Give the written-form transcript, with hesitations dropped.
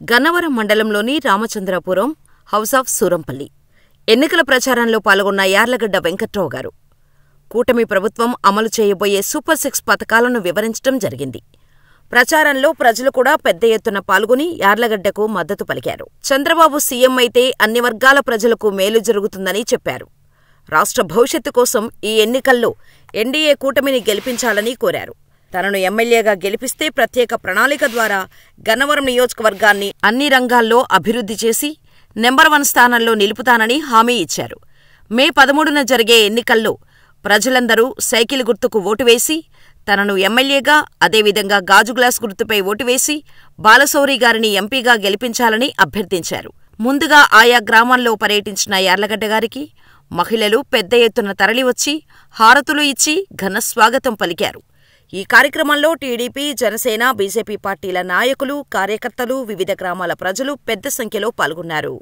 గన్నవరం మండలంలోని Ramachandrapuram house of Surampalli ఎన్నికల ప్రచారంలో పాల్గొన్న యార్లగడ్డ వెంకట్రావు గారు కూటమి ప్రభుత్వం అమలు చేయబోయే సూపర్ 6 పథకాలను వివరించడం జరిగింది. ప్రచారంలో ప్రజలు కూడా పెద్ద ఎత్తున పాల్గొని యార్లగడ్డకు మద్దతు పలికారు. చంద్రబాబు సీఎం అయితే అన్ని వర్గాల ప్రజలకు మేలు జరుగుతుందని చెప్పారు. రాష్ట్ర భవిష్యత్తు కోసం ఈ ఎన్నికల్లో ఎన్డీఏ కూటమిని గెలిపించాలని కోరారు. తనను ఎమ్మెల్యేగా గెలిపిస్తే ప్రత్యేక ప్రణాళిక ద్వారా గన్నవరం నియోజకవర్గాన్ని అన్ని రంగాల్లో అభివృద్ధి చేసి నెంబర్ 1 స్థానంలో నిలుపుతానని హామీ ఇచ్చారు. మే 13న జరిగే ఎన్నికల్లో ప్రజలందరూ సైకిల్ గుర్తుకు ఓటు వేసి తనను ఎమ్మెల్యేగా, అదేవిధంగా గాజు గ్లాస్ గుర్తుపై ఓటు వేసి బాలశౌరి గారిని ఎంపీగా గెలిపించాలని అభ్యర్థించారు. ముందుగా ఆయా గ్రామాల్లో పర్యటించిన యార్లగడ్డ గారికి మహిళలు పెద్ద ఎత్తున తరలివచ్చి హారతులు ఇచ్చి ఘన స్వాగతం పలికారు. ఈ కార్యక్రమంలో టీడీపీ, జనసేన, బీజేపీ పార్టీల నాయకులు, కార్యకర్తలు, వివిధ గ్రామాల ప్రజలు పెద్ద సంఖ్యలో పాల్గొన్నారు.